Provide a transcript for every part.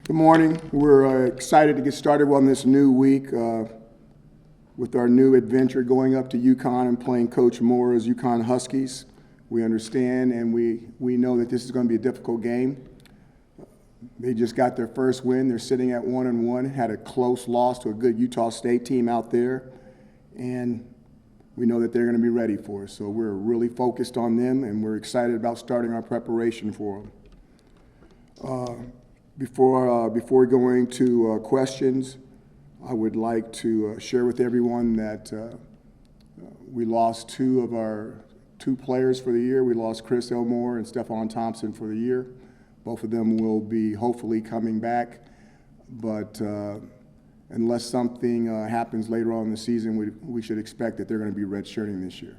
Good morning. We're excited to get started on this new week with our new adventure going up to UConn and playing Coach Moore's UConn Huskies. We understand and we know that this is going to be a difficult game. They just got their first win. They're sitting at 1-1, had a close loss to a good Utah State team out there, and we know that they're going to be ready for us. So we're really focused on them, and we're excited about starting our preparation for them. Before going to questions, I would like to share with everyone that we lost two of our players for the year. We lost Chris Elmore and Stephon Thompson for the year. Both of them will be hopefully coming back, but unless something happens later on in the season, we should expect that they're going to be redshirting this year.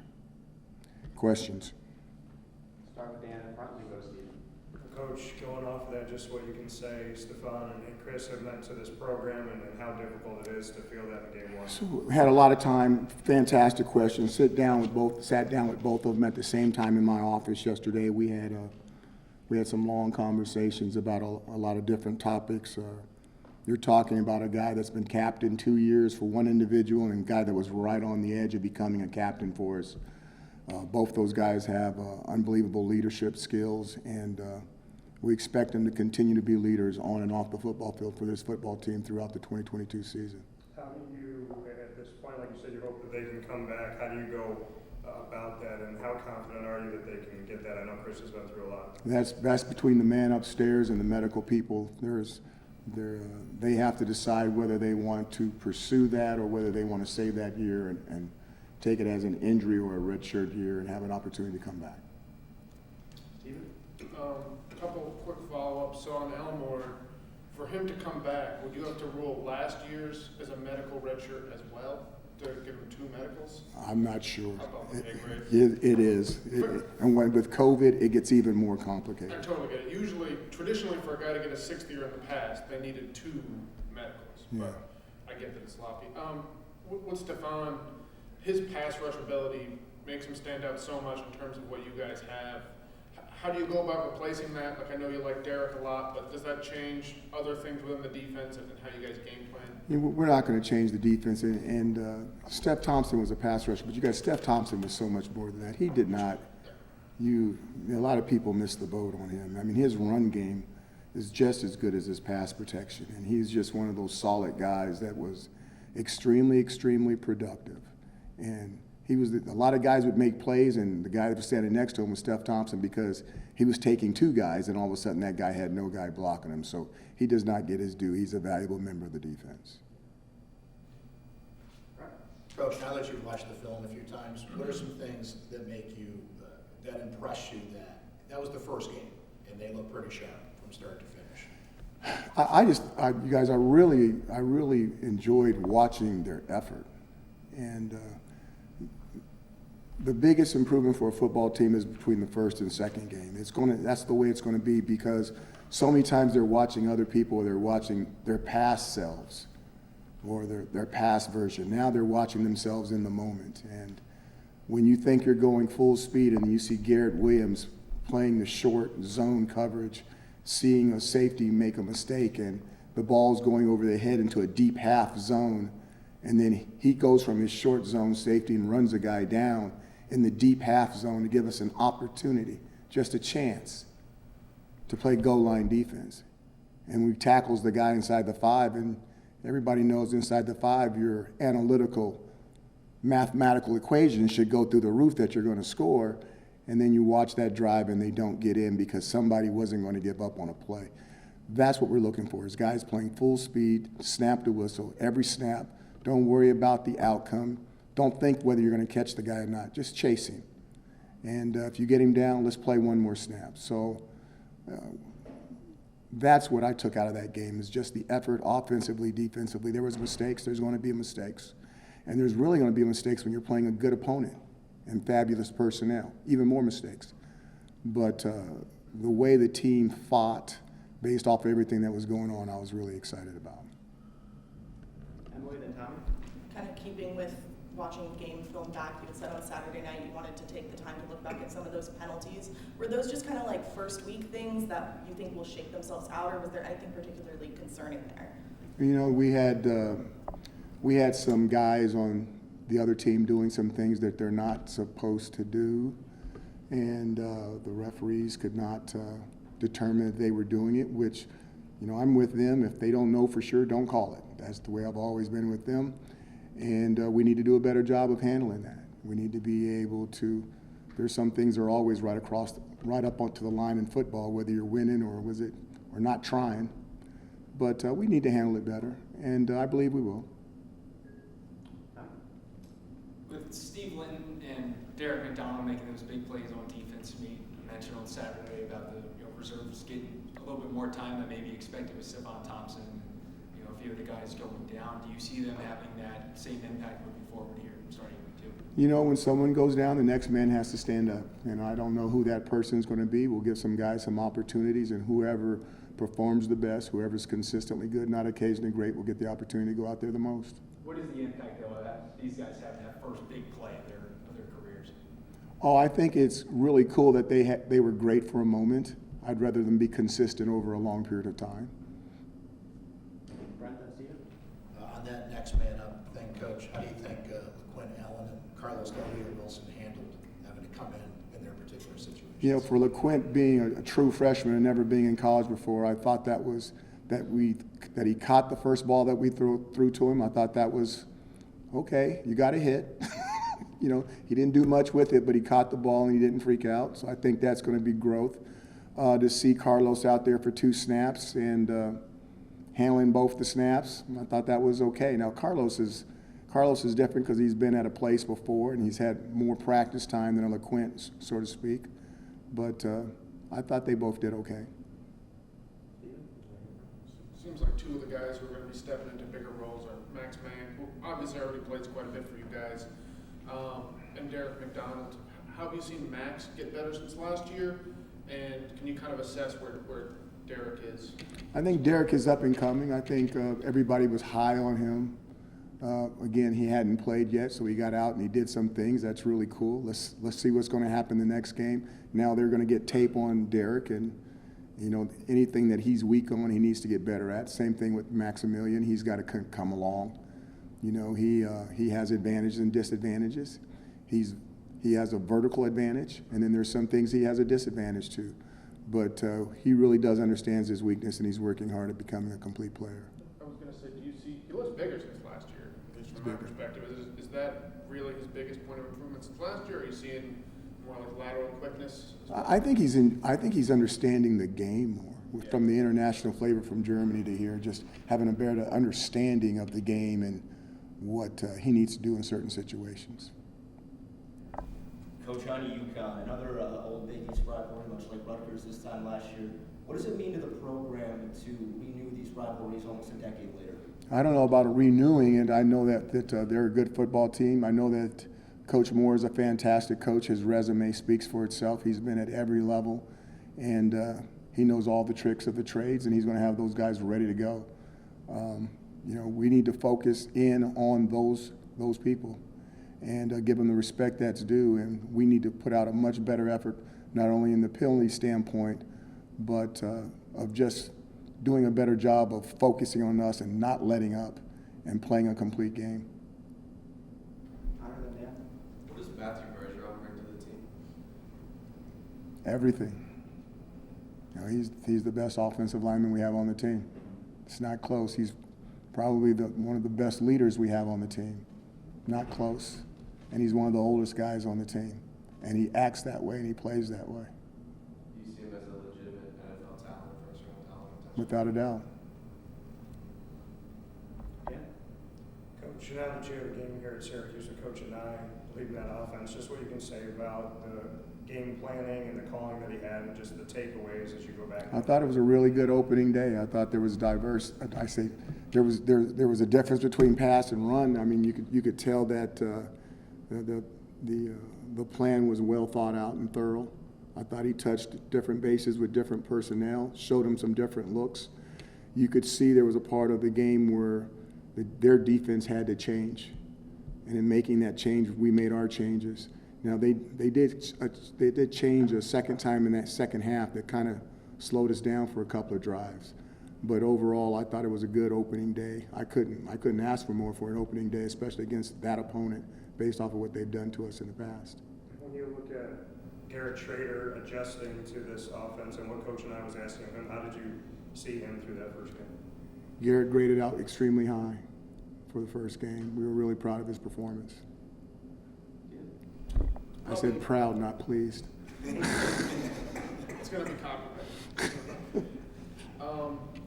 Questions? Start with Dan in front, and then go to Stephen. Coach, going off of that, just what you can say, Stephon and Chris have meant to this program and how difficult it is to feel that in game one. So we had a lot of time, fantastic questions. Sat down with both of them at the same time in my office yesterday. We had some long conversations about a lot of different topics. You're talking about a guy that's been captain 2 years for one individual and a guy that was right on the edge of becoming a captain for us. Both those guys have unbelievable leadership skills, and we expect them to continue to be leaders on and off the football field for this football team throughout the 2022 season. How do you, at this point, like you said, you hope that they can come back. How do you go about that, and how confident are you that they can get that? I know Chris has been through a lot. That's between the man upstairs and the medical people. They have to decide whether they want to pursue that or whether they want to save that year and take it as an injury or a redshirt year and have an opportunity to come back. Stephen? A couple quick follow-ups. So on Elmore, for him to come back, would you have to rule last year's as a medical redshirt as well to give him 2 medicals? I'm not sure. How about the pay grade? It is. And with COVID, it gets even more complicated. I totally get it. Traditionally, for a guy to get a 6th year in the past, they needed 2 medicals. Yeah. But I get that it's sloppy. With Stephon, his pass rush ability makes him stand out so much in terms of what you guys have. How do you go about replacing that? Like, I know you like Derek a lot, but does that change other things within the defense and how you guys game plan? We're not going to change the defense. And Steph Thompson was a pass rusher, but Steph Thompson was so much more than that. He did not. A lot of people missed the boat on him. I mean, his run game is just as good as his pass protection, and he's just one of those solid guys that was extremely, extremely productive. And a lot of guys would make plays, and the guy that was standing next to him was Steph Thompson because he was taking 2 guys, and all of a sudden that guy had no guy blocking him. So he does not get his due. He's a valuable member of the defense. Coach, now that you've watched the film a few times, what are some things that make you, that impress you that was the first game, and they look pretty sharp from start to finish? You guys, I really enjoyed watching their effort. And the biggest improvement for a football team is between the first and second game. That's the way it's going to be because so many times they're watching other people, or they're watching their past selves or their past version. Now they're watching themselves in the moment. And when you think you're going full speed and you see Garrett Williams playing the short zone coverage, seeing a safety make a mistake and the ball's going over their head into a deep half zone, and then he goes from his short zone safety and runs a guy down in the deep half zone to give us an opportunity, just a chance to play goal line defense. And we tackles the guy inside the 5, and everybody knows inside the 5 your analytical mathematical equations should go through the roof that you're going to score, and then you watch that drive and they don't get in because somebody wasn't going to give up on a play. That's what we're looking for, is guys playing full speed, snap to whistle, every snap. Don't worry about the outcome. Don't think whether you're going to catch the guy or not. Just chase him. And if you get him down, let's play one more snap. So that's what I took out of that game, is just the effort offensively, defensively. There was mistakes. There's going to be mistakes. And there's really going to be mistakes when you're playing a good opponent and fabulous personnel, even more mistakes. But the way the team fought based off of everything that was going on, I was really excited about. Emily, then Tommy. Kind of keeping with watching game film back, you had said on Saturday night you wanted to take the time to look back at some of those penalties. Were those just kind of like first week things that you think will shake themselves out, or was there anything particularly concerning there? You know, we had some guys on the other team doing some things that they're not supposed to do, and the referees could not determine if they were doing it, which, you know, I'm with them. If they don't know for sure, don't call it. That's the way I've always been with them. And we need to do a better job of handling that. We need to be able to, there's some things that are always right up onto the line in football, whether you're winning or not trying. But we need to handle it better, and I believe we will. With Steve Linton and Derek McDonald making those big plays on defense, you mentioned on Saturday about the reserves getting a little bit more time than maybe expected with Stephon Thompson, a few of the guys going down. Do you see them having that same impact moving forward here starting week 2? You know, when someone goes down, the next man has to stand up. And I don't know who that person is going to be. We'll give some guys some opportunities, and whoever performs the best, whoever's consistently good, not occasionally great, will get the opportunity to go out there the most. What is the impact, though, that these guys having that first big play of their careers? Oh, I think it's really cool that they were great for a moment. I'd rather them be consistent over a long period of time. Brent and Steven? On that next man up thing, Coach, how do you think LaQuinn Allen and Carlos Wilson handled having to come in their particular situations? You know, for LaQuint being a true freshman and never being in college before, I thought that he caught the first ball that we threw to him. I thought that was okay. You got a hit. You know, he didn't do much with it, but he caught the ball and he didn't freak out. So I think that's going to be growth. To see Carlos out there for 2 snaps and handling both the snaps, I thought that was okay. Now Carlos is different because he's been at a place before and he's had more practice time than a LaQuint, so to speak. But I thought they both did okay. Seems like 2 of the guys who are going to be stepping into bigger roles are Max Mann, who obviously already plays quite a bit for you guys, and Derek McDonald. How have you seen Max get better since last year? And can you kind of assess where Derek is? I think Derek is up and coming. I think everybody was high on him. Again, he hadn't played yet, so he got out and he did some things. That's really cool. Let's see what's going to happen the next game. Now they're going to get tape on Derek, and you know, anything that he's weak on, he needs to get better at. Same thing with Maximilian. He's got to come along. You know, he has advantages and disadvantages. He has a vertical advantage, and then there's some things he has a disadvantage to. But he really does understand his weakness, and he's working hard at becoming a complete player. I was going to say, do you see, he looks bigger since last year, at least from my perspective. Is that really his biggest point of improvement since last year, or are you seeing more like lateral quickness? I think he's understanding the game more. From the international flavor from Germany to here, just having a better understanding of the game and what he needs to do in certain situations. Coach, on UConn, another old Big East rivalry, much like Rutgers this time last year. What does it mean to the program to renew these rivalries almost a decade later? I don't know about renewing it. I know that they're a good football team. I know that Coach Moore is a fantastic coach. His resume speaks for itself. He's been at every level, and he knows all the tricks of the trades, and he's going to have those guys ready to go. You know, we need to focus in on those people and give them the respect that's due, and we need to put out a much better effort, not only in the penalty standpoint, but of just doing a better job of focusing on us and not letting up and playing a complete game. Honor than Dan? What does Matthew Bergeron bring to the team? Everything. You know, he's the best offensive lineman we have on the team. It's not close. He's probably one of the best leaders we have on the team. Not close. And he's one of the oldest guys on the team. And he acts that way and he plays that way. Do you see him as a legitimate NFL talent, first-round talent? Without a doubt. Dan? Coach, now that you have a game here at Syracuse with Coach and I leading that offense, just what you can say about the game planning and the calling that he had and just the takeaways as you go back. I thought it was a really good opening day. I thought there was diverse. There was a difference between pass and run. I mean, you could tell that the plan was well thought out and thorough. I thought he touched different bases with different personnel, showed them some different looks. You could see there was a part of the game where their defense had to change. And in making that change, we made our changes. Now, they did change a second time in that second half that kind of slowed us down for a couple of drives. But overall, I thought it was a good opening day. I couldn't ask for more for an opening day, especially against that opponent, based off of what they've done to us in the past. When you look at Garrett Schrader adjusting to this offense and what Coach and I was asking him, how did you see him through that first game? Garrett graded out extremely high for the first game. We were really proud of his performance. I said proud, not pleased. It's going to be copyrighted.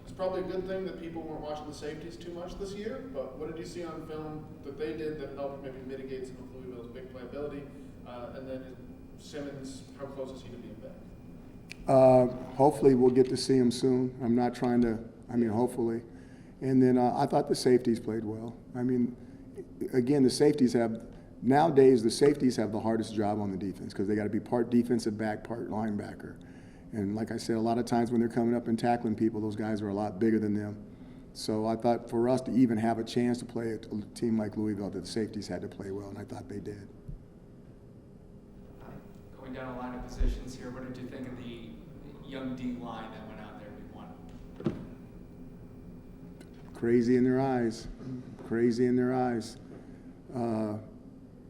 It's probably a good thing that people weren't watching the safeties too much this year, but what did you see on film that they did that helped maybe mitigate some of Louisville's big playability? And then Simmons, how close is he to being back? Hopefully we'll get to see him soon. I'm not trying to, hopefully. And then I thought the safeties played well. Again, nowadays the safeties have the hardest job on the defense because they got to be part defensive back, part linebacker. And like I said, a lot of times when they're coming up and tackling people, those guys are a lot bigger than them. So I thought for us to even have a chance to play a team like Louisville, that the safeties had to play well, and I thought they did. Going down a line of positions here, what did you think of the young D line that went out there week one? Crazy in their eyes. Crazy in their eyes.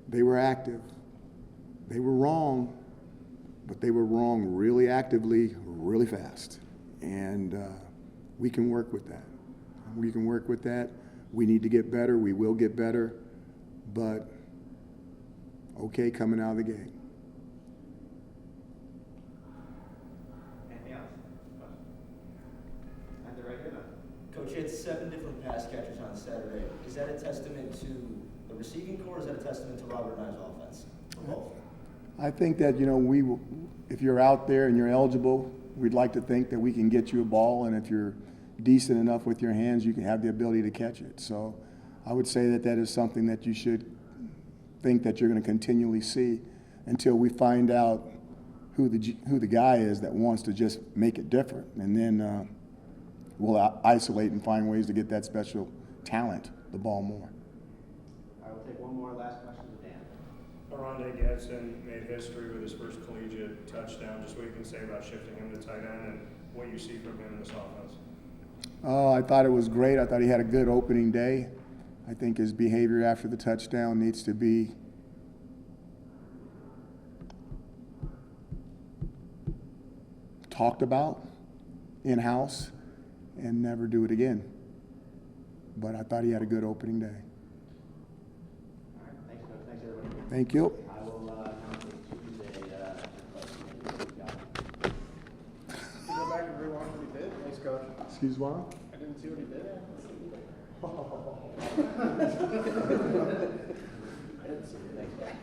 They were active. They were wrong, but they were wrong really actively, really fast. And we can work with that. We can work with that. We need to get better. We will get better. But okay coming out of the gate. Anything else? And the regular? Coach, you had 7 different pass catchers on Saturday. Is that a testament to the receiving corps, or is that a testament to Robert Nye's offense? Or both? I think that, if you're out there and you're eligible, we'd like to think that we can get you a ball, and if you're decent enough with your hands, you can have the ability to catch it. So I would say that that is something that you should think that you're going to continually see until we find out who the guy is that wants to just make it different. And then we'll isolate and find ways to get that special talent the ball more. I will take one more last question to Dan. Arondé Gadsden made history with his first collegiate touchdown. Just what you can say about shifting him to tight end and what you see from him in this offense. I thought it was great. I thought he had a good opening day. I think his behavior after the touchdown needs to be talked about in-house and never do it again. But I thought he had a good opening day. All right, thanks, Coach. Thanks, everybody. Thank you. I will announce it Tuesday. Go back and rewind what he did. Thanks, Coach. Excuse me? I didn't see what he did. I didn't see it. Thanks, guys.